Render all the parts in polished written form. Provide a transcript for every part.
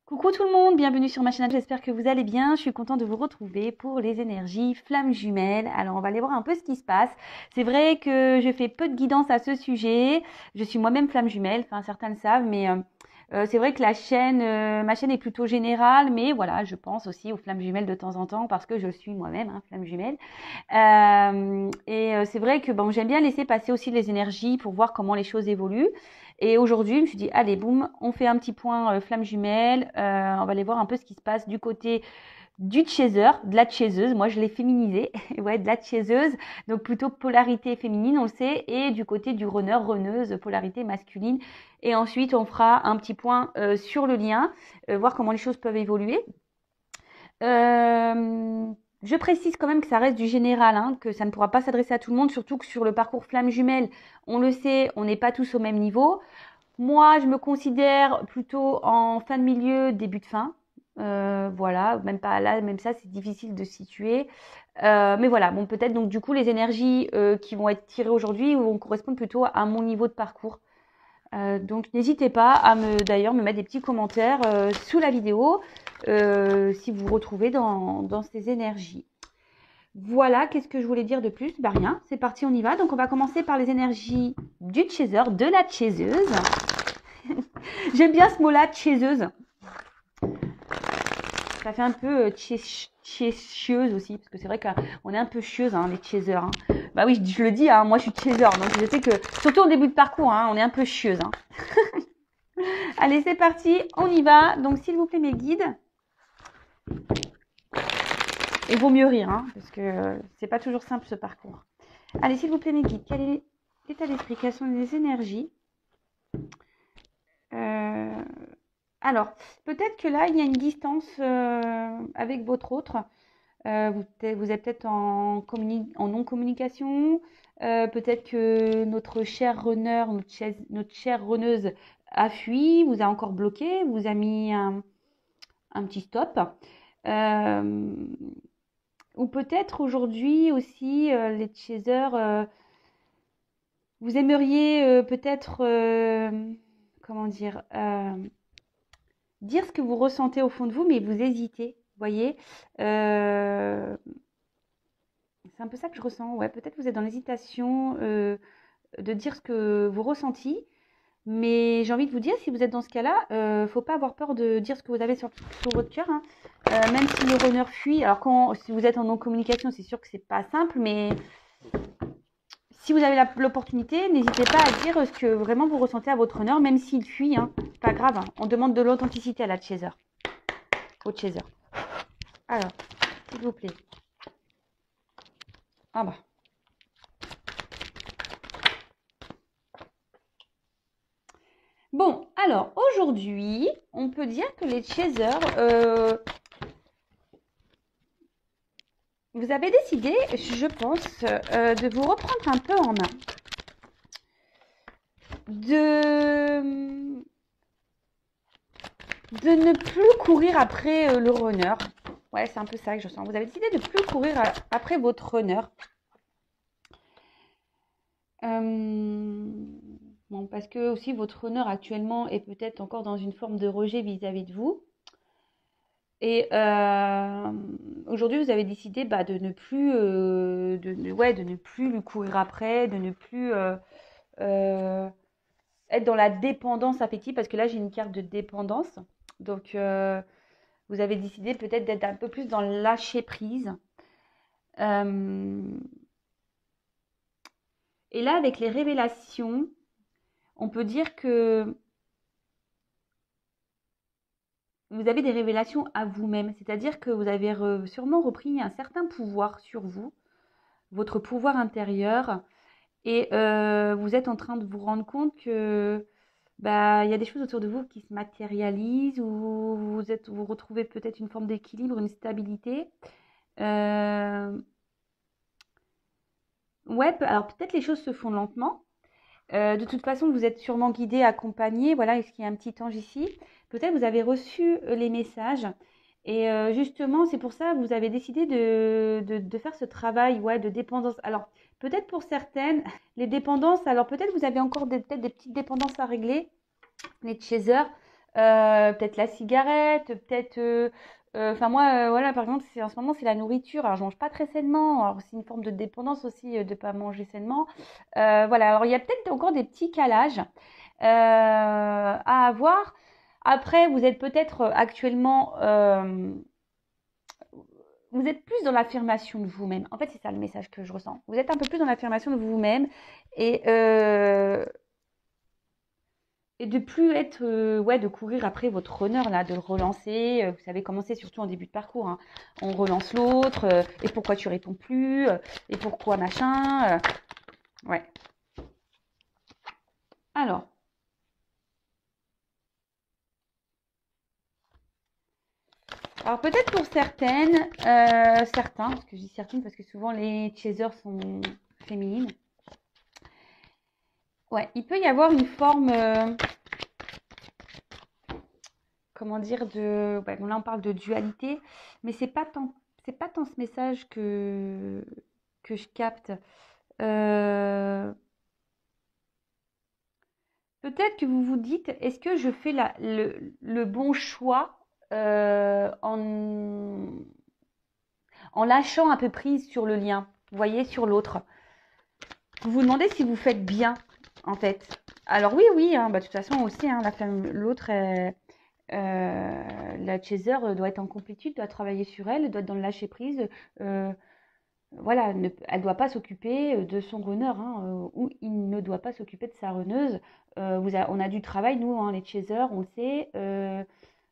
Coucou tout le monde, bienvenue sur ma chaîne, j'espère que vous allez bien. Je suis contente de vous retrouver pour les énergies flammes jumelles. Alors on va aller voir un peu ce qui se passe. C'est vrai que je fais peu de guidance à ce sujet. Je suis moi-même flamme jumelle, enfin certains le savent, mais c'est vrai que ma chaîne est plutôt générale, mais voilà, je pense aussi aux flammes jumelles de temps en temps parce que je suis moi-même flamme jumelle. C'est vrai que bon, j'aime bien laisser passer aussi les énergies pour voir comment les choses évoluent. Et aujourd'hui, je me suis dit, allez, boum, on fait un petit point flamme jumelle. On va aller voir un peu ce qui se passe du côté du chaser, de la chaiseuse. Moi, je l'ai féminisé. Ouais, de la chaiseuse. Donc, plutôt polarité féminine, on le sait. Et du côté du runner, runneuse, polarité masculine. Et ensuite, on fera un petit point sur le lien, voir comment les choses peuvent évoluer. Je précise quand même que ça reste du général, que ça ne pourra pas s'adresser à tout le monde, surtout que sur le parcours flamme jumelle, on le sait, on n'est pas tous au même niveau. Moi, je me considère plutôt en fin de milieu, début de fin. Voilà, même pas là, même ça, c'est difficile de situer. Mais voilà, bon, peut-être donc du coup, les énergies qui vont être tirées aujourd'hui vont correspondre plutôt à mon niveau de parcours. Donc n'hésitez pas à d'ailleurs me mettre des petits commentaires sous la vidéo si vous vous retrouvez dans ces énergies. Voilà, qu'est-ce que je voulais dire de plus? Bah rien, c'est parti, on y va. Donc on va commencer par les énergies du chaser, de la chaiseuse. J'aime bien ce mot-là, chaiseuse. Ça fait un peu chieuse aussi, parce que c'est vrai qu'on est un peu chieuse, les chasers. Bah oui, je le dis, moi je suis chaser, donc je sais que, surtout au début de parcours, on est un peu chieuse. Allez, c'est parti, on y va. Donc s'il vous plaît, mes guides. Il vaut mieux rire, parce que c'est pas toujours simple ce parcours. Allez, s'il vous plaît, mes guides, quel est l'état d'esprit? Quelles sont les énergies? Alors, peut-être que là, il y a une distance avec votre autre. Vous êtes peut-être en non-communication. Peut-être que notre cher runner, notre chère runneuse a fui, vous a encore bloqué, vous a mis un petit stop. Ou peut-être aujourd'hui aussi, les chasers, vous aimeriez peut-être, comment dire ce que vous ressentez au fond de vous, mais vous hésitez, vous voyez. C'est un peu ça que je ressens. Ouais, peut-être vous êtes dans l'hésitation de dire ce que vous ressentez, mais j'ai envie de vous dire, si vous êtes dans ce cas-là, faut pas avoir peur de dire ce que vous avez sur votre cœur. Même si le runner fuit, alors si vous êtes en non-communication, c'est sûr que c'est pas simple, mais si vous avez l'opportunité, n'hésitez pas à dire ce que vraiment vous ressentez à votre runner, même s'il fuit, c'est pas grave. On demande de l'authenticité à la chaser, au chaser. Alors, s'il vous plaît. Ah bah. Bon, alors aujourd'hui, on peut dire que les chasers, vous avez décidé, je pense, de vous reprendre un peu en main. De ne plus courir après le runner. Ouais, c'est un peu ça que je sens. Vous avez décidé de ne plus courir après votre runner. Bon, parce que aussi votre runner actuellement est peut-être encore dans une forme de rejet vis-à-vis de vous. Et aujourd'hui, vous avez décidé de ne plus, de ne plus lui courir après, de ne plus être dans la dépendance affective, parce que là, j'ai une carte de dépendance. Donc, vous avez décidé peut-être d'être un peu plus dans le lâcher prise. Et là, avec les révélations, on peut dire que vous avez des révélations à vous-même. C'est-à-dire que vous avez sûrement repris un certain pouvoir sur vous, votre pouvoir intérieur. Et vous êtes en train de vous rendre compte que il y a des choses autour de vous qui se matérialisent, ou vous retrouvez peut-être une forme d'équilibre, une stabilité. Ouais, alors peut-être les choses se font lentement. De toute façon, vous êtes sûrement guidé, accompagné. Voilà, est-ce qu'il y a un petit ange ici? Peut-être vous avez reçu les messages. Et justement, c'est pour ça que vous avez décidé de faire ce travail, de dépendance. Alors, peut-être pour certaines, les dépendances, alors peut-être vous avez encore peut-être des petites dépendances à régler, les chasers. peut-être la cigarette, peut-être enfin moi voilà par exemple en ce moment c'est la nourriture. Alors je mange pas très sainement. Alors c'est une forme de dépendance aussi de pas manger sainement. Voilà, alors il y a peut-être encore des petits calages à avoir. Après, vous êtes peut-être actuellement vous êtes plus dans l'affirmation de vous-même. En fait, c'est ça le message que je ressens. Vous êtes un peu plus dans l'affirmation de vous-même et de plus être, ouais, de courir après votre honneur là, de le relancer. Vous savez comment c'est, surtout en début de parcours, hein. On relance l'autre, et pourquoi tu réponds plus, et pourquoi machin. Ouais. Alors, peut-être pour certaines, certains, parce que je dis certaines parce que souvent les chasers sont féminines. Ouais, il peut y avoir une forme, comment dire, de. Ouais, bon, là, on parle de dualité, mais c'est pas tant ce message que je capte. Euh, Peut-être que vous vous dites, est-ce que je fais le bon choix en lâchant un peu prise sur le lien, vous voyez, sur l'autre. Vous vous demandez si vous faites bien, en fait. Alors oui, oui, hein, de toute façon, on le sait, hein, l'autre, la chaser doit être en complétude, doit travailler sur elle, doit être dans le lâcher prise. Voilà, elle ne doit pas s'occuper de son runner, hein, ou il ne doit pas s'occuper de sa runneuse. On a du travail, nous, hein, les chasers, on le sait.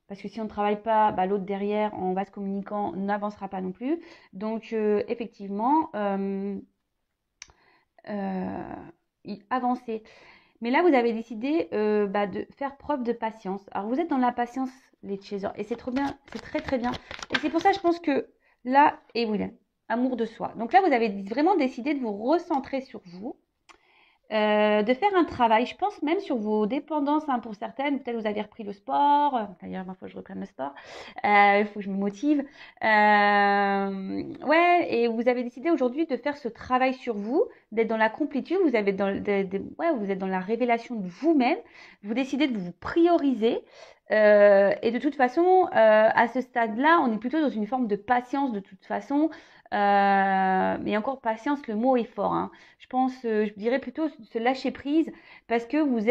Parce que si on ne travaille pas, l'autre derrière, en vase communicant, n'avancera pas non plus. Donc, effectivement, avancer. Mais là, vous avez décidé de faire preuve de patience. Alors, vous êtes dans la patience, les chasers, et c'est trop bien, c'est très très bien. Et c'est pour ça, je pense que là, et oui, amour de soi. Donc là, vous avez vraiment décidé de vous recentrer sur vous, de faire un travail, je pense même sur vos dépendances, hein, pour certaines. Peut-être vous avez repris le sport. D'ailleurs, il faut que je reprenne le sport. Il faut que je me motive. Ouais, et vous avez décidé aujourd'hui de faire ce travail sur vous, d'être dans la complétude. Ouais, vous êtes dans la révélation de vous-même. Vous décidez de vous prioriser. Et de toute façon, à ce stade-là, on est plutôt dans une forme de patience de toute façon. Mais encore patience, le mot est fort, hein. Je pense, je dirais plutôt se lâcher prise parce que vous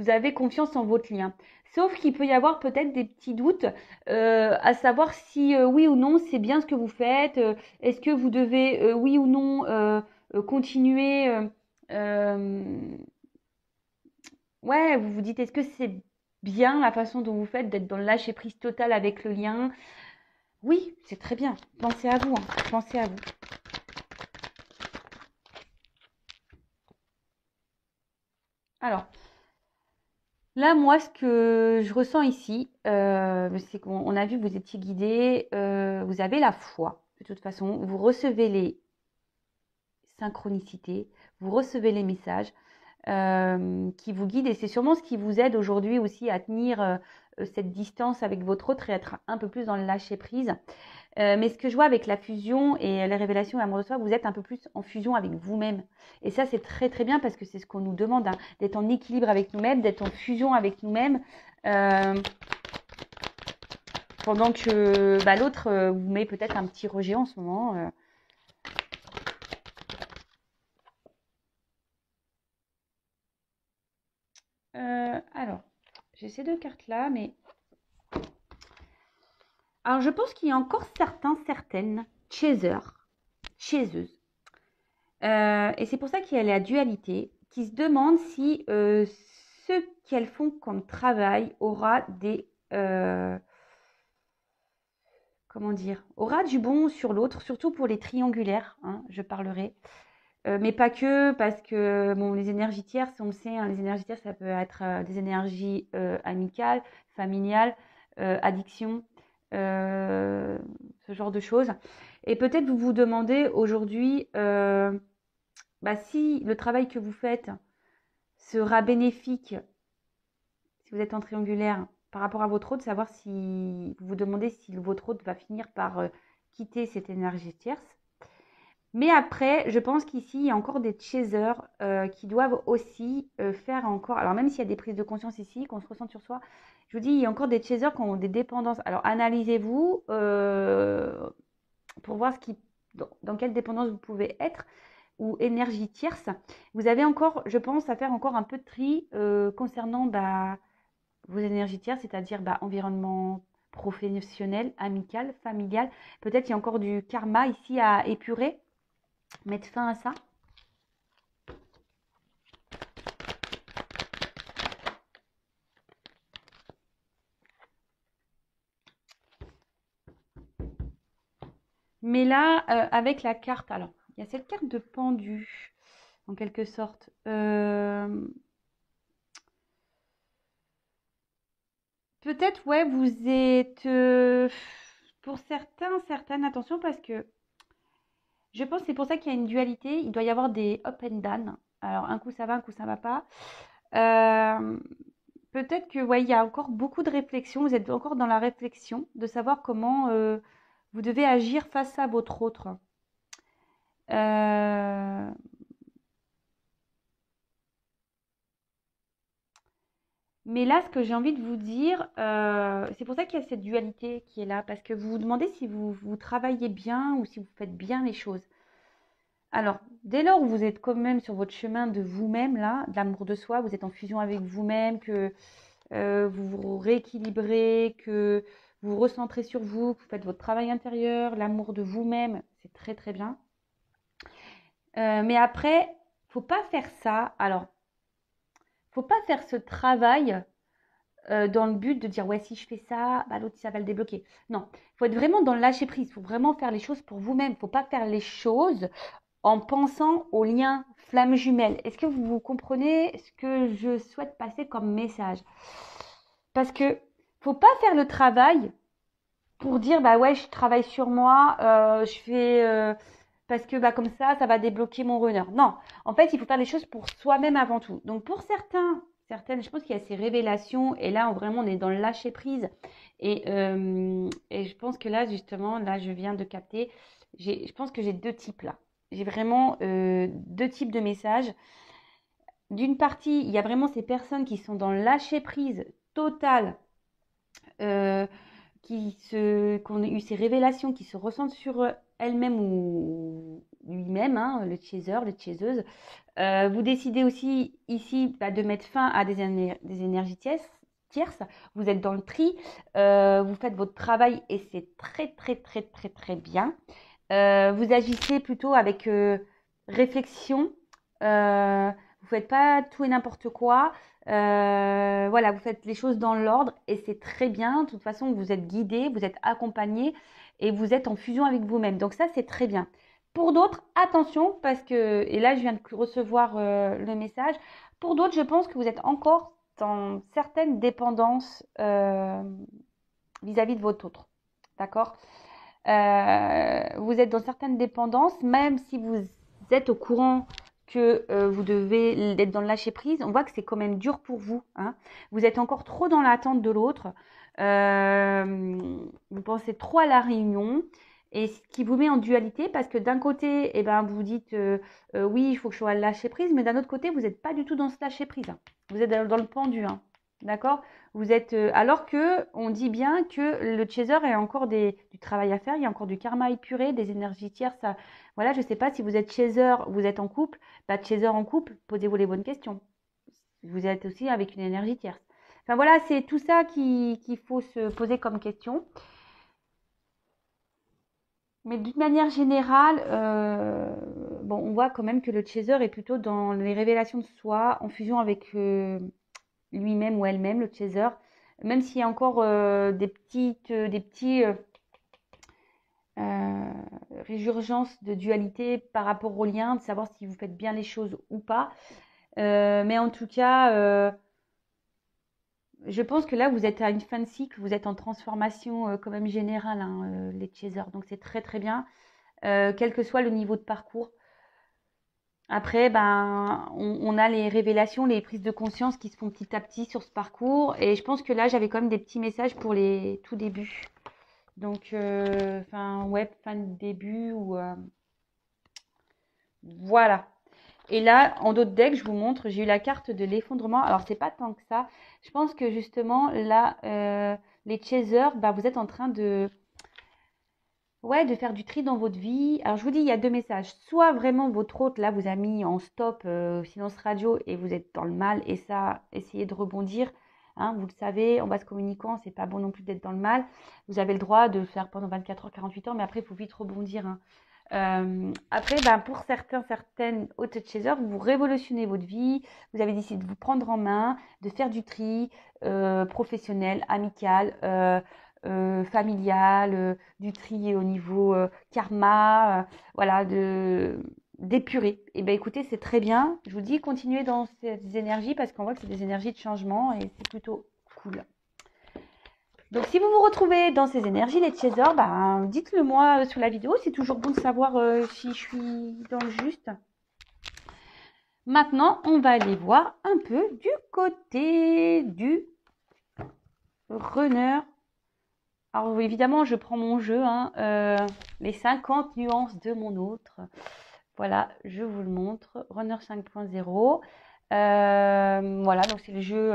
avez confiance en votre lien. Sauf qu'il peut y avoir peut-être des petits doutes, à savoir si oui ou non c'est bien ce que vous faites. Est-ce que vous devez oui ou non continuer. Euh, ouais, vous vous dites est-ce que c'est bien la façon dont vous faites d'être dans le lâcher prise total avec le lien. Oui, c'est très bien. Pensez à vous, hein. Pensez à vous. Alors, là, moi, ce que je ressens ici, c'est qu'on a vu que vous étiez guidé, vous avez la foi, de toute façon, vous recevez les synchronicités, vous recevez les messages qui vous guident et c'est sûrement ce qui vous aide aujourd'hui aussi à tenir cette distance avec votre autre et être un peu plus dans le lâcher prise. Mais ce que je vois avec la fusion et les révélations et l'amour de soi, vous êtes un peu plus en fusion avec vous-même. Et ça, c'est très très bien parce que c'est ce qu'on nous demande, hein, d'être en équilibre avec nous-mêmes, d'être en fusion avec nous-mêmes. Euh, Pendant que l'autre vous met peut-être un petit rejet en ce moment. Alors, j'ai ces deux cartes-là, mais... Alors, je pense qu'il y a encore certaines chaseuses. Et c'est pour ça qu'il y a la dualité, qui se demande si ce qu'elles font comme travail aura comment dire, aura du bon sur l'autre, surtout pour les triangulaires, hein, je parlerai. Mais pas que, parce que bon, les énergies tierces, on le sait, hein, les énergies tierces, ça peut être des énergies amicales, familiales, addiction, euh, ce genre de choses. Et peut-être vous vous demandez aujourd'hui, si le travail que vous faites sera bénéfique, si vous êtes en triangulaire, par rapport à votre autre, savoir si vous vous demandez si votre autre va finir par quitter cette énergie tierce. Mais après, je pense qu'ici, il y a encore des chasers qui doivent aussi faire encore. Alors, même s'il y a des prises de conscience ici, qu'on se ressent sur soi, je vous dis, il y a encore des chasers qui ont des dépendances. Alors, analysez-vous pour voir dans quelle dépendance vous pouvez être ou énergie tierce. Vous avez encore, je pense, à faire encore un peu de tri concernant vos énergies tierces, c'est-à-dire environnement professionnel, amical, familial. Peut-être il y a encore du karma ici à épurer, mettre fin à ça. Mais là, avec la carte, alors, il y a cette carte de pendu, en quelque sorte. Peut-être, ouais, vous êtes, pour certains, certaines, attention, parce que je pense que c'est pour ça qu'il y a une dualité. Il doit y avoir des up and down. Alors, un coup ça va, un coup ça va pas. Euh, Peut-être que, ouais, il y a encore beaucoup de réflexion. Vous êtes encore dans la réflexion de savoir comment vous devez agir face à votre autre. Euh, Mais là, ce que j'ai envie de vous dire, c'est pour ça qu'il y a cette dualité qui est là, parce que vous vous demandez si vous travaillez bien ou si vous faites bien les choses. Alors, dès lors où vous êtes quand même sur votre chemin de vous-même, là, de l'amour de soi, vous êtes en fusion avec vous-même, que vous vous rééquilibrez, que vous vous recentrez sur vous, que vous faites votre travail intérieur, l'amour de vous-même, c'est très très bien. Mais après, faut pas faire ça. Alors, faut pas faire ce travail dans le but de dire ouais si je fais ça, l'autre ça va le débloquer. Non, il faut être vraiment dans le lâcher prise, il faut vraiment faire les choses pour vous-même, il ne faut pas faire les choses en pensant au lien flamme jumelle. Est-ce que vous comprenez ce que je souhaite passer comme message? Parce que faut pas faire le travail pour dire bah ouais je travaille sur moi, je fais parce que comme ça va débloquer mon runner. Non, en fait il faut faire les choses pour soi-même avant tout. Donc pour certaines, je pense qu'il y a ces révélations et là vraiment on est dans le lâcher prise et je pense que là justement là je viens de capter, je pense que j'ai deux types là. J'ai vraiment deux types de messages. D'une partie, il y a vraiment ces personnes qui sont dans le lâcher prise total. Euh, qu'on ait eu ces révélations qui se ressentent sur elle-même ou lui-même, hein, le chaser, les chaseuses. Vous décidez aussi ici de mettre fin à des énergies tierces. Vous êtes dans le tri, vous faites votre travail et c'est très très très très très bien. Vous agissez plutôt avec réflexion. Vous faites pas tout et n'importe quoi. Voilà, vous faites les choses dans l'ordre et c'est très bien. De toute façon, vous êtes guidé, vous êtes accompagné et vous êtes en fusion avec vous-même. Donc ça, c'est très bien. Pour d'autres, attention parce que, et là, je viens de recevoir le message. Pour d'autres, je pense que vous êtes encore dans certaines dépendances vis-à-vis de votre autre. D'accord? Vous êtes dans certaines dépendances, même si vous êtes au courant que vous devez être dans le lâcher prise, on voit que c'est quand même dur pour vous. Hein. Vous êtes encore trop dans l'attente de l'autre. Vous pensez trop à la réunion. Et ce qui vous met en dualité, parce que d'un côté, vous dites oui, il faut que je sois lâcher prise, mais d'un autre côté, vous n'êtes pas du tout dans ce lâcher prise. Hein. Vous êtes dans le pendu. Hein. D'accord? Vous êtes, alors que on dit bien que le chaser a encore du travail à faire, il y a encore du karma épuré, des énergies tierces. Voilà, je ne sais pas si vous êtes chaser, vous êtes en couple, chaser en couple, posez-vous les bonnes questions. Vous êtes aussi avec une énergie tierce. Enfin voilà, c'est tout ça qu'il faut se poser comme question. Mais d'une manière générale, on voit quand même que le chaser est plutôt dans les révélations de soi, en fusion avec lui-même ou elle-même, le chaser. Même s'il y a encore des petits résurgences de dualité par rapport au lien, de savoir si vous faites bien les choses ou pas. Mais en tout cas, je pense que là, vous êtes à une fin de cycle, vous êtes en transformation quand même générale, hein, les chasers. Donc c'est très très bien, quel que soit le niveau de parcours. Après, on a les révélations, les prises de conscience qui se font petit à petit sur ce parcours. Et je pense que là, j'avais quand même des petits messages pour les tout débuts. Donc, fin de début ou Voilà. Et là, en d'autres decks, je vous montre, j'ai eu la carte de l'effondrement. Alors, c'est pas tant que ça. Je pense que justement, là, les chasers, bah, vous êtes en train de, ouais, de faire du tri dans votre vie. Alors, je vous dis, il y a deux messages. Soit vraiment votre hôte, là, vous a mis en stop, silence radio, et vous êtes dans le mal. Et ça, essayez de rebondir. Hein, vous le savez, en base communicant, c'est pas bon non plus d'être dans le mal. Vous avez le droit de le faire pendant 24 heures, 48 heures, mais après, il faut vite rebondir. Hein. Après, ben, pour certaines hôtes chasers, vous révolutionnez votre vie. Vous avez décidé de vous prendre en main, de faire du tri professionnel, amical, familial, du tri au niveau karma, voilà, d'épurer. Et ben écoutez, c'est très bien. Je vous dis, continuez dans ces énergies parce qu'on voit que c'est des énergies de changement et c'est plutôt cool. Donc, si vous vous retrouvez dans ces énergies, les chasers, ben, dites-le moi sous la vidéo. C'est toujours bon de savoir si je suis dans le juste. Maintenant, on va aller voir un peu du côté du runner. Alors, évidemment, je prends mon jeu, hein, les 50 nuances de mon autre. Voilà, je vous le montre. Runner 5.0. Voilà, donc c'est le jeu,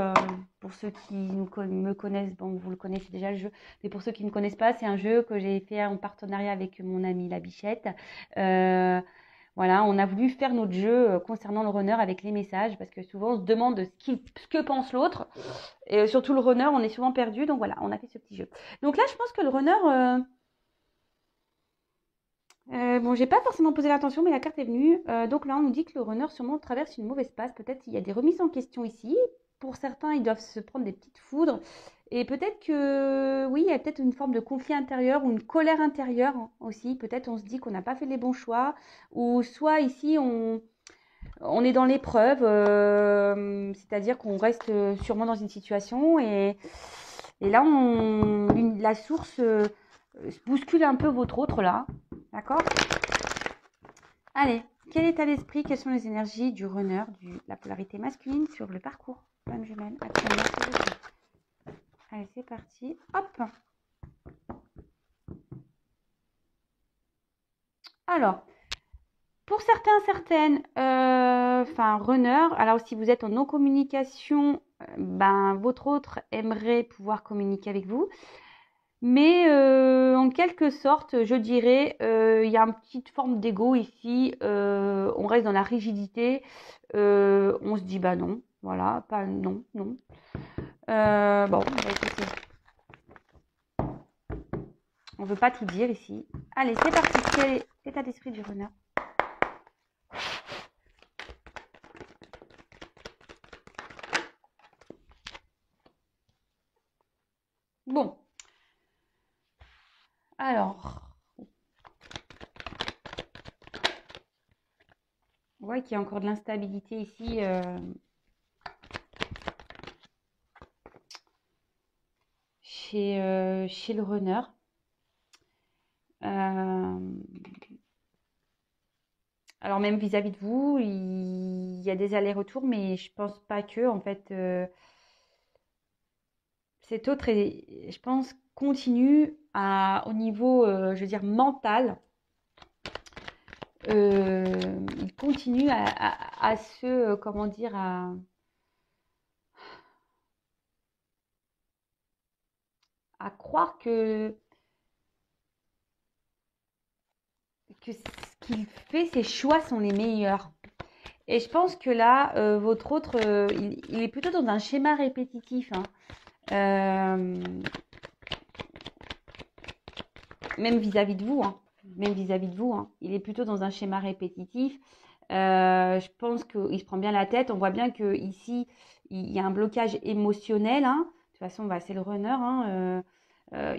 pour ceux qui me connaissent, bon, vous le connaissez déjà le jeu, mais pour ceux qui ne connaissent pas, c'est un jeu que j'ai fait en partenariat avec mon ami La Bichette. Voilà, on a voulu faire notre jeu concernant le runner avec les messages, parce que souvent on se demande ce que pense l'autre, et surtout le runner, on est souvent perdu, donc voilà, on a fait ce petit jeu. Donc là, je pense que le runner... bon, j'ai pas forcément posé l'attention, mais la carte est venue. Donc là, on nous dit que le runner sûrement traverse une mauvaise passe. Peut-être il y a des remises en question ici. Pour certains, ils doivent se prendre des petites foudres. Et peut-être que, oui, il y a peut-être une forme de conflit intérieur ou une colère intérieure aussi. Peut-être on se dit qu'on n'a pas fait les bons choix. Ou soit ici, on est dans l'épreuve. C'est-à-dire qu'on reste sûrement dans une situation. Et là, la source bouscule un peu votre autre là. D'accord? Allez, quel état d'esprit, quelles sont les énergies du runner, la polarité masculine sur le parcours flamme jumelle actuellement? Allez, c'est parti. Hop! Alors, pour certains, certaines, enfin, runner, alors si vous êtes en non-communication, ben, votre autre aimerait pouvoir communiquer avec vous. Mais en quelque sorte, je dirais, il y a une petite forme d'ego ici. On reste dans la rigidité. On se dit bah non, voilà, pas non, non. Bon, bah, écoutez, on veut pas tout dire ici. Allez, c'est parti. Quel est l'état d'esprit du runner? Bon, alors, on voit qu'il y a encore de l'instabilité ici. Chez le runner. Alors même vis-à-vis de vous, il y a des allers-retours, mais je pense pas que, en fait, cet autre, je pense, continue au niveau, je veux dire, mental. Il continue à se, comment dire, à croire que ce qu'il fait, ses choix sont les meilleurs. Et je pense que là, votre autre, il est plutôt dans un schéma répétitif. Hein. Même vis-à-vis de vous. Hein. Même vis-à-vis de vous. Hein. Il est plutôt dans un schéma répétitif. Je pense qu'il se prend bien la tête. On voit bien qu'ici, il y a un blocage émotionnel. Hein. De toute façon, bah, c'est le runner. Hein.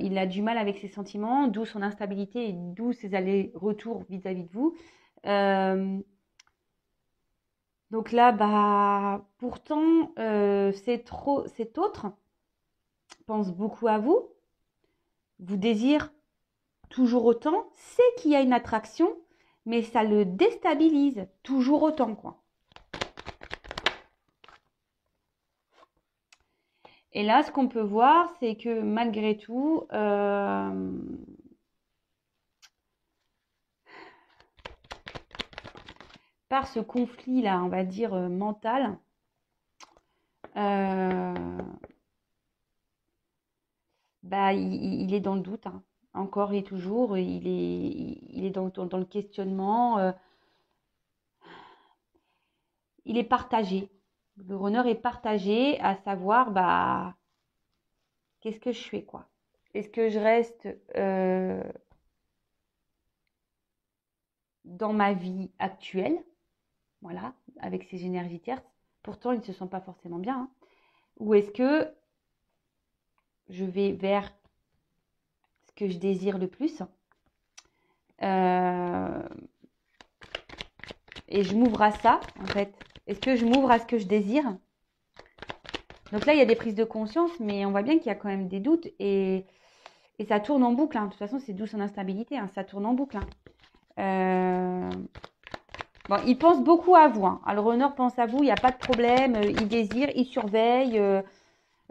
Il a du mal avec ses sentiments, d'où son instabilité et d'où ses allers-retours vis-à-vis de vous. Donc là, bah, pourtant, cet autre pense beaucoup à vous, vous désire toujours autant, sait qu'il y a une attraction, mais ça le déstabilise toujours autant, quoi. Et là, ce qu'on peut voir, c'est que malgré tout, par ce conflit-là, on va dire, mental, bah, il est dans le doute, hein. Encore et toujours, il est dans le questionnement. Il est partagé. Le runner est partagé, à savoir, bah, qu'est-ce que je fais, quoi? Est-ce que je reste dans ma vie actuelle, voilà, avec ces énergies tierces? Pourtant, ils ne se sentent pas forcément bien, hein. Ou est-ce que je vais vers ce que je désire le plus euh, et je m'ouvre à ça, en fait? Est-ce que je m'ouvre à ce que je désire? Donc là, il y a des prises de conscience, mais on voit bien qu'il y a quand même des doutes et ça tourne en boucle, hein. De toute façon, c'est d'où son instabilité, hein. Ça tourne en boucle, hein. Bon, il pense beaucoup à vous, hein. Alors, le runner pense à vous, il n'y a pas de problème, il désire, il surveille,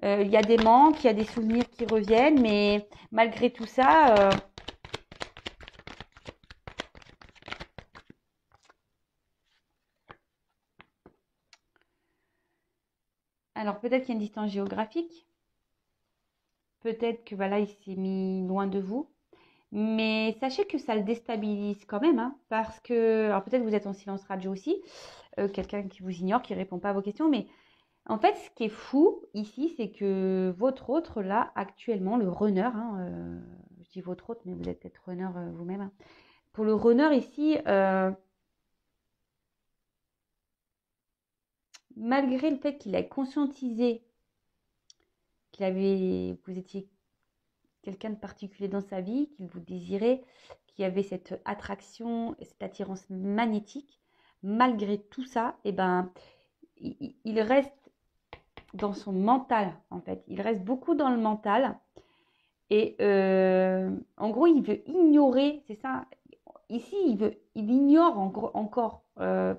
il y a des manques, il y a des souvenirs qui reviennent, mais malgré tout ça, alors peut-être qu'il y a une distance géographique, peut-être que voilà, il s'est mis loin de vous, mais sachez que ça le déstabilise quand même, hein, parce que, alors peut-être que vous êtes en silence radio aussi, quelqu'un qui vous ignore, qui ne répond pas à vos questions, mais en fait, ce qui est fou ici, c'est que votre autre, là, actuellement, le runner, hein, je dis votre autre, mais vous êtes peut-être runner vous-même, hein. Pour le runner ici, malgré le fait qu'il a conscientisé vous étiez quelqu'un de particulier dans sa vie, qu'il vous désirait, qu'il y avait cette attraction, cette attirance magnétique, malgré tout ça, eh ben, il reste dans son mental, en fait. Il reste beaucoup dans le mental. Et en gros, il veut ignorer, c'est ça. Ici, il ignore encore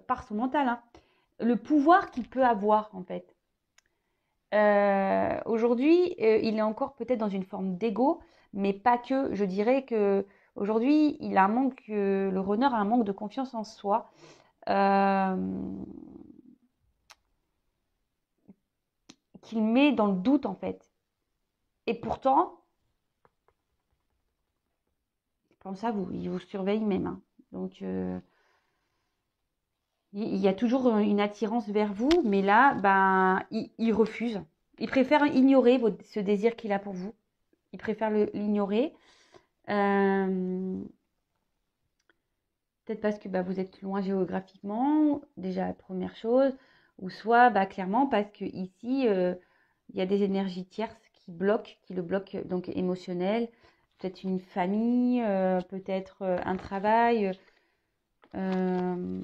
par son mental, hein, le pouvoir qu'il peut avoir, en fait. Aujourd'hui, il est encore peut-être dans une forme d'ego, mais pas que. Je dirais que aujourd'hui, il a un manque, le runner a un manque de confiance en soi, euh, qu'il met dans le doute en fait. Et pourtant, il pense à vous, il vous surveille même, hein. Donc, il y a toujours une attirance vers vous, mais là, ben, il refuse. Il préfère ignorer ce désir qu'il a pour vous. Il préfère l'ignorer. Euh, Peut-être parce que bah, vous êtes loin géographiquement, déjà la première chose, ou soit bah, clairement parce que ici il y a des énergies tierces qui le bloquent donc émotionnel, peut-être une famille, peut-être un travail. euh,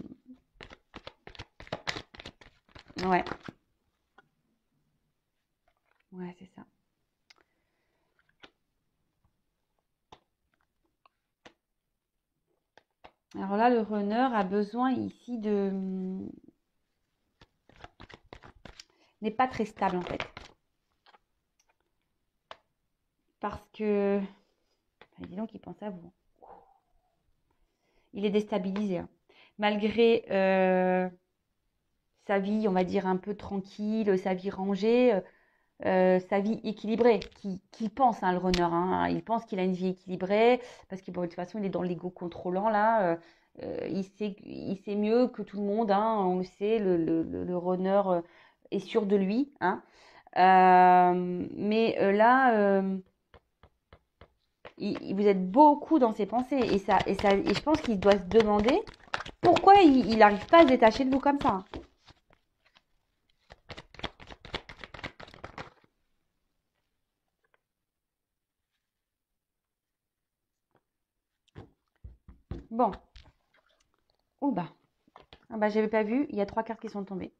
ouais, ouais, c'est ça. Alors là, le runner a besoin ici n'est pas très stable en fait, parce que bah, dis donc, il pense à vous. Il est déstabilisé, hein. Malgré sa vie, on va dire, un peu tranquille, sa vie rangée, sa vie équilibrée, qui pense, hein, le runner, hein, il pense qu'il a une vie équilibrée, parce que bon, de toute façon, il est dans l'ego contrôlant, là, il sait mieux que tout le monde, hein, on le sait, le runner est sûr de lui, hein. Mais là, vous êtes beaucoup dans ses pensées, et je pense qu'il doit se demander pourquoi il n'arrive pas à se détacher de vous comme ça. Bon, oh bah, ah bah j'avais pas vu, il y a 3 cartes qui sont tombées.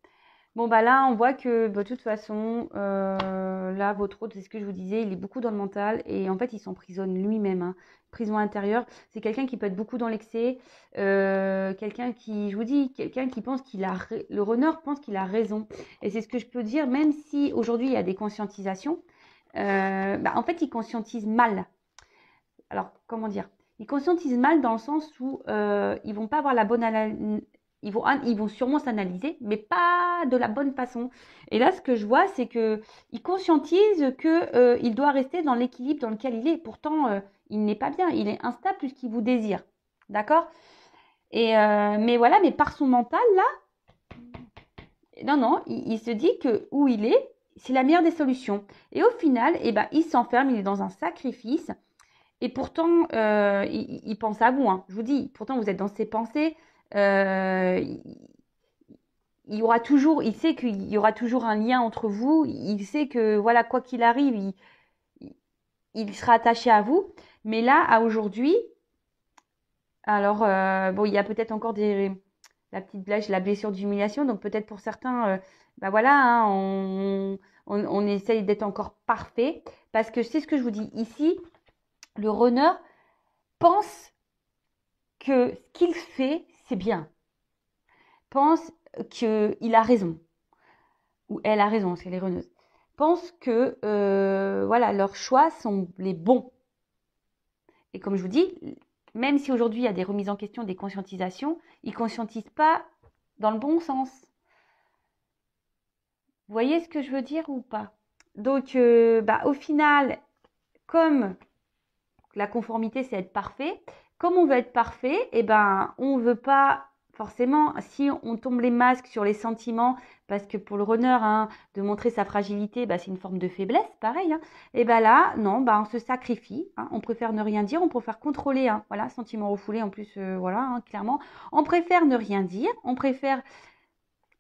Bon bah là on voit que bah, de toute façon, là votre autre, c'est ce que je vous disais, il est beaucoup dans le mental et en fait il s'emprisonne lui-même, hein. Prison intérieure, c'est quelqu'un qui peut être beaucoup dans l'excès, quelqu'un qui, je vous dis, quelqu'un qui pense le runner pense qu'il a raison. Et c'est ce que je peux dire, même si aujourd'hui il y a des conscientisations, bah, en fait il conscientise mal. Alors comment dire? Ils conscientisent mal dans le sens où ils vont pas avoir Ils vont sûrement s'analyser, mais pas de la bonne façon. Et là, ce que je vois, c'est qu'ils conscientisent qu'il doit rester dans l'équilibre dans lequel il est. Pourtant, il n'est pas bien, il est instable puisqu'il vous désire. D'accord? Mais voilà, mais par son mental, là, non, il se dit que où il est, c'est la meilleure des solutions. Et au final, eh ben, il s'enferme, il est dans un sacrifice. Et pourtant, il pense à vous. Hein. Je vous dis, pourtant, vous êtes dans ses pensées. Il y aura toujours, il sait qu'il y aura toujours un lien entre vous. Il sait que, voilà, quoi qu'il arrive, il sera attaché à vous. Mais là, à aujourd'hui, alors, bon, il y a peut-être encore la petite blèche, la blessure d'humiliation. Donc, peut-être pour certains, bah voilà, hein, on essaye d'être encore parfait. Parce que c'est ce que je vous dis ici, le runner pense que ce qu'il fait, c'est bien. Pense qu'il a raison. Ou elle a raison, c'est les runneuses. Pense que voilà, leurs choix sont les bons. Et comme je vous dis, même si aujourd'hui il y a des remises en question, des conscientisations, ils ne conscientisent pas dans le bon sens. Vous voyez ce que je veux dire ou pas? Donc, au final, comme la conformité, c'est être parfait, comme on veut être parfait, eh ben, on ne veut pas forcément, si on tombe les masques sur les sentiments, parce que pour le runner, hein, de montrer sa fragilité, bah, c'est une forme de faiblesse, pareil. Hein, et ben là, non, bah, on se sacrifie. Hein, on préfère ne rien dire, on préfère contrôler. Hein, voilà, sentiment refoulé en plus, voilà, hein, clairement. On préfère ne rien dire, on préfère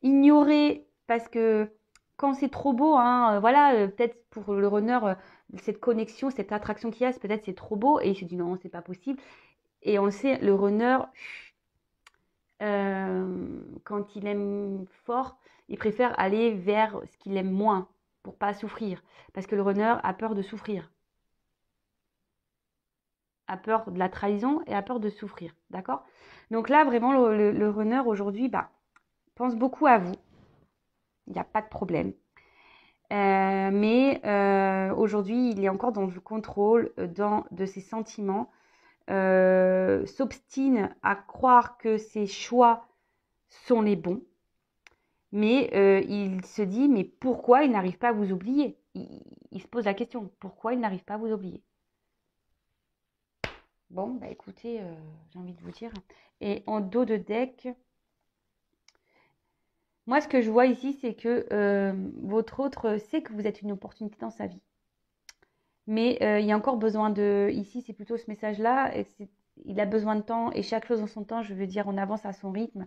ignorer parce que quand c'est trop beau, hein, voilà, peut-être pour le runner, cette connexion, cette attraction qu'il y a, peut-être c'est trop beau et il se dit non, c'est pas possible. Et on le sait, le runner, quand il aime fort, il préfère aller vers ce qu'il aime moins pour pas souffrir. Parce que le runner a peur de souffrir, a peur de la trahison et a peur de souffrir. D'accord? Donc là, vraiment, le runner aujourd'hui pense beaucoup à vous. Il n'y a pas de problème. Mais aujourd'hui, il est encore dans le contrôle de ses sentiments, s'obstine à croire que ses choix sont les bons, mais il se dit, mais pourquoi il n'arrive pas à vous oublier? Il se pose la question, pourquoi il n'arrive pas à vous oublier? Bon, bah écoutez, j'ai envie de vous dire. Et en dos de deck, moi ce que je vois ici, c'est que votre autre sait que vous êtes une opportunité dans sa vie. Mais il y a encore besoin de... Ici, c'est plutôt ce message-là. Il a besoin de temps et chaque chose en son temps, je veux dire, on avance à son rythme.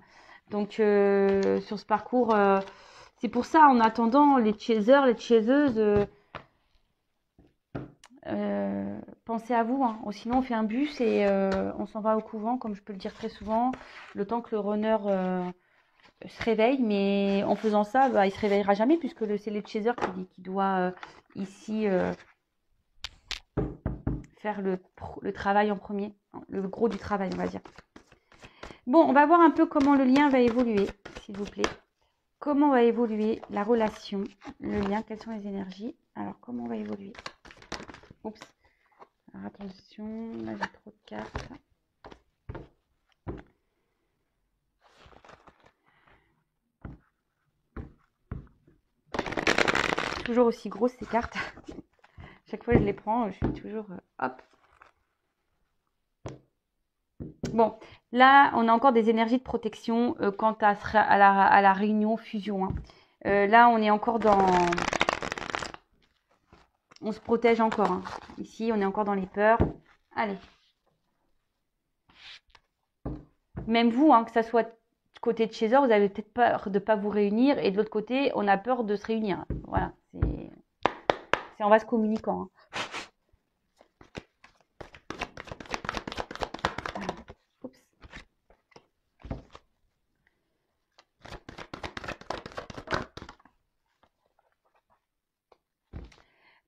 Donc, sur ce parcours, c'est pour ça, en attendant, les chasers, les chaseuses, pensez à vous. Hein. Sinon, on fait un bus et on s'en va au couvent, comme je peux le dire très souvent, le temps que le runner se réveille. Mais en faisant ça, il ne se réveillera jamais puisque c'est les chasers qui doit ici... faire le travail en premier, le gros du travail, on va dire. Bon, on va voir un peu comment le lien va évoluer, s'il vous plaît. Comment va évoluer la relation, le lien, quelles sont les énergies. Alors, comment va évoluer? Oups. Alors, attention, là, j'ai trop de cartes. Toujours aussi grosses, ces cartes. Chaque fois que je les prends, je suis toujours... hop. Bon, là, on a encore des énergies de protection quant à la réunion fusion. Hein. Là, on est encore dans... On se protège encore. Hein. Ici, on est encore dans les peurs. Allez. Même vous, hein, que ça soit côté de chaser, vous avez peut-être peur de ne pas vous réunir. Et de l'autre côté, on a peur de se réunir. Voilà. C'est en vase communicant. Hein.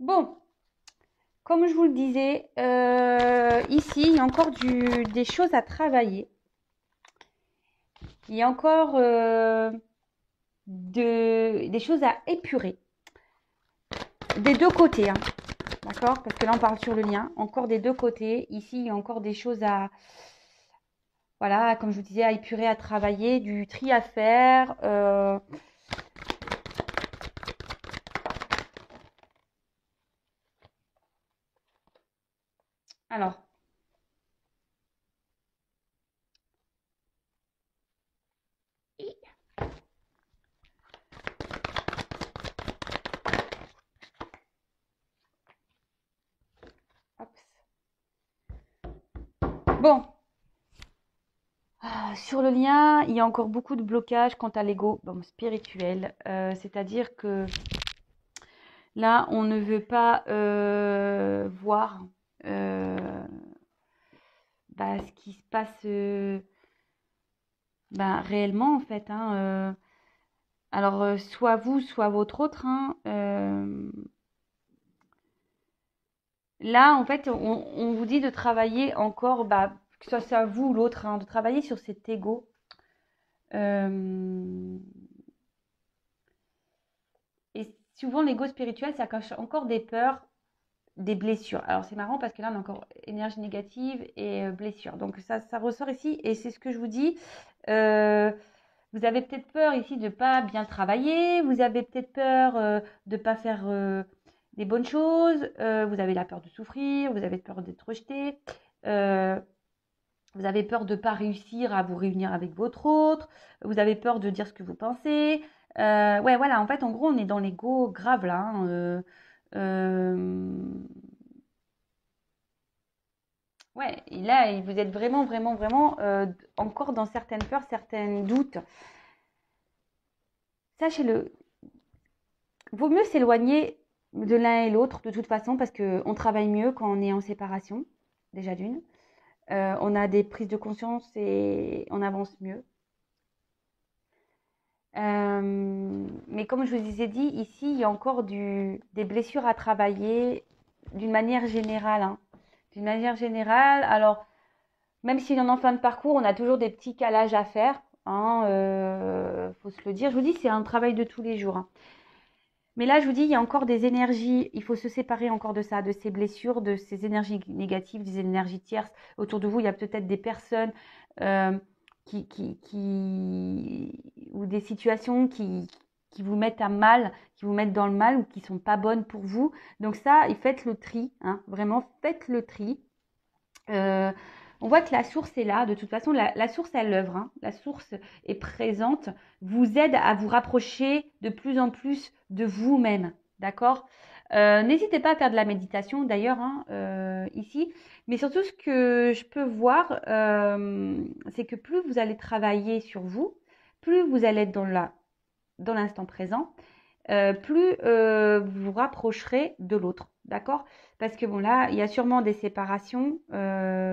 Bon, comme je vous le disais, ici, il y a encore des choses à travailler. Il y a encore des choses à épurer. Des deux côtés, hein. D'accord? Parce que là, on parle sur le lien. Encore des deux côtés. Ici, il y a encore des choses voilà, comme je vous disais, à épurer, à travailler, du tri à faire. Alors, hop. Bon, sur le lien, il y a encore beaucoup de blocages quant à l'ego spirituel. C'est-à-dire que là, on ne veut pas voir ce qui se passe réellement, en fait. Hein. Alors, soit vous, soit votre autre. Hein, là, en fait, on vous dit de travailler encore, que ce soit vous ou l'autre, hein, de travailler sur cet ego. Et souvent, l'ego spirituel, ça cache encore des peurs, des blessures. Alors, c'est marrant parce que là, on a encore énergie négative et blessure. Donc, ça ressort ici. Et c'est ce que je vous dis. Vous avez peut-être peur ici de ne pas bien travailler. Vous avez peut-être peur de ne pas faire des bonnes choses. Vous avez la peur de souffrir. Vous avez peur d'être rejeté. Vous avez peur de ne pas réussir à vous réunir avec votre autre. Vous avez peur de dire ce que vous pensez. Ouais, voilà, en fait, en gros, on est dans l'ego grave là. Hein, ouais, et là, vous êtes vraiment, vraiment, vraiment encore dans certaines peurs, certains doutes. Sachez-le, vaut mieux s'éloigner de l'un et l'autre de toute façon parce qu'on travaille mieux quand on est en séparation, déjà d'une. On a des prises de conscience et on avance mieux. Mais comme je vous ai dit, ici, il y a encore des blessures à travailler d'une manière générale. Hein. D'une manière générale, alors, même s'il y en a en fin de parcours, on a toujours des petits calages à faire. Hein, faut se le dire. Je vous dis, c'est un travail de tous les jours. Hein. Mais là, je vous dis, il y a encore des énergies. Il faut se séparer encore de ça, de ces blessures, de ces énergies négatives, des énergies tierces. Autour de vous, il y a peut-être des personnes euh, ou des situations qui vous mettent à mal, qui vous mettent dans le mal ou qui sont pas bonnes pour vous. Donc ça, faites le tri, hein, vraiment, faites le tri. On voit que la source est là. De toute façon, la source, elle œuvre. Hein. La source est présente, vous aide à vous rapprocher de plus en plus de vous-même. D'accord. N'hésitez pas à faire de la méditation d'ailleurs hein, ici. Mais surtout, ce que je peux voir, c'est que plus vous allez travailler sur vous, plus vous allez être dans l'instant présent, plus vous vous rapprocherez de l'autre. D'accord. Parce que bon, là, il y a sûrement des séparations,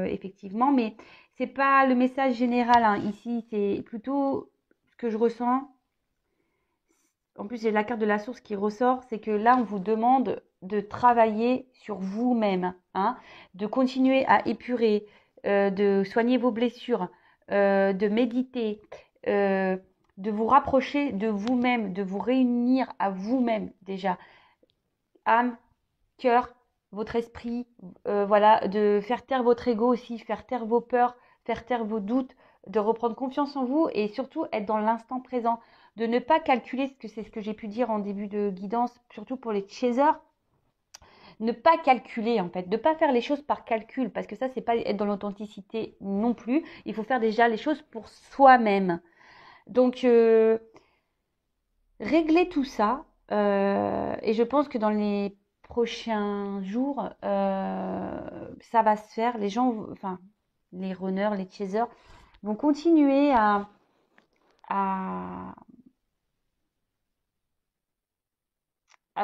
effectivement, mais c'est pas le message général. Hein. Ici, c'est plutôt ce que je ressens. En plus, j'ai la carte de la source qui ressort, c'est que là, on vous demande de travailler sur vous-même, hein, de continuer à épurer, de soigner vos blessures, de méditer, de vous rapprocher de vous-même, de vous réunir à vous-même déjà, âme, cœur, votre esprit, voilà, de faire taire votre ego aussi, faire taire vos peurs, faire taire vos doutes, de reprendre confiance en vous et surtout être dans l'instant présent, de ne pas calculer, ce que c'est ce que j'ai pu dire en début de guidance, surtout pour les chasers, ne pas calculer en fait, de ne pas faire les choses par calcul, parce que ça, c'est pas être dans l'authenticité non plus. Il faut faire déjà les choses pour soi-même. Donc, régler tout ça, et je pense que dans les prochains jours, ça va se faire. Les gens, enfin, les runners, les chasers vont continuer à, à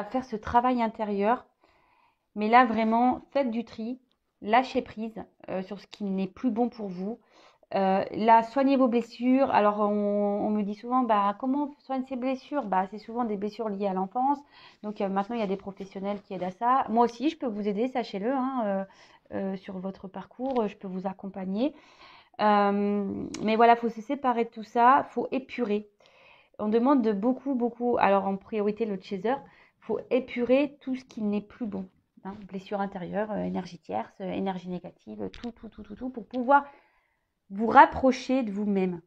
faire ce travail intérieur. Mais là, vraiment, faites du tri, lâchez prise sur ce qui n'est plus bon pour vous. Là, soignez vos blessures. Alors, on me dit souvent, comment on soigne ces blessures? C'est souvent des blessures liées à l'enfance. Donc, maintenant, il y a des professionnels qui aident à ça. Moi aussi, je peux vous aider, sachez-le, hein, sur votre parcours. Je peux vous accompagner. Mais voilà, il faut se séparer de tout ça. Il faut épurer. On demande de beaucoup, beaucoup. Alors, en priorité, le chaser. Il faut épurer tout ce qui n'est plus bon. Hein, blessure intérieure, énergie tierce, énergie négative, tout, pour pouvoir vous rapprocher de vous-même.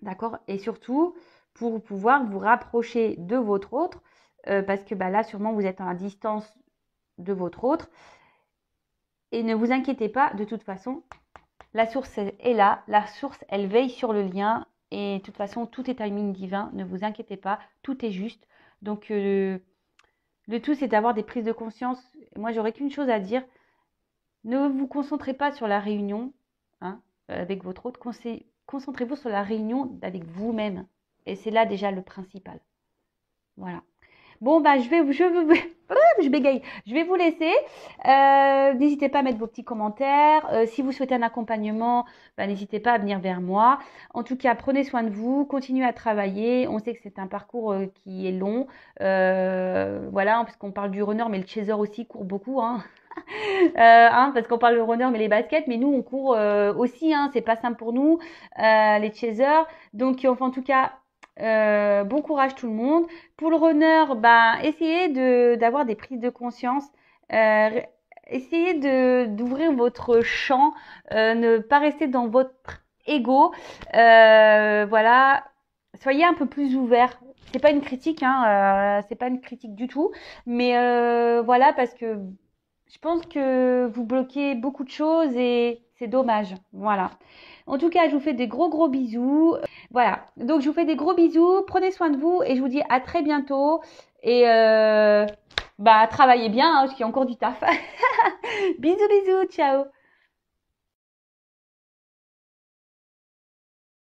D'accord? Et surtout, pour pouvoir vous rapprocher de votre autre, parce que là, sûrement, vous êtes à distance de votre autre. Et ne vous inquiétez pas, de toute façon, la source est là. La source, elle veille sur le lien. Et de toute façon, tout est timing divin. Ne vous inquiétez pas, tout est juste. Donc, le tout, c'est d'avoir des prises de conscience. Moi, j'aurais qu'une chose à dire. Ne vous concentrez pas sur la réunion hein, avec votre autre. Concentrez-vous sur la réunion avec vous-même. Et c'est là déjà le principal. Voilà. Bon, je bégaye. Je vais vous laisser. N'hésitez pas à mettre vos petits commentaires. Si vous souhaitez un accompagnement, n'hésitez pas à venir vers moi. En tout cas, prenez soin de vous. Continuez à travailler. On sait que c'est un parcours qui est long. Voilà, parce qu'on parle du runner, mais le chaser aussi court beaucoup. Parce qu'on parle de runner, mais les baskets. Mais nous, on court aussi. C'est pas simple pour nous, les chasers. Donc, enfin, en tout cas... bon courage tout le monde. Pour le runner, essayez d'avoir des prises de conscience. Essayez d'ouvrir votre champ. Ne pas rester dans votre ego. Voilà. Soyez un peu plus ouvert. C'est pas une critique, c'est pas une critique du tout. Mais voilà, parce que je pense que vous bloquez beaucoup de choses et c'est dommage. Voilà. En tout cas, je vous fais des gros bisous. Voilà. Donc, je vous fais des gros bisous. Prenez soin de vous et je vous dis à très bientôt. Et travaillez bien, parce qu'il y a encore du taf. Bisous. Ciao.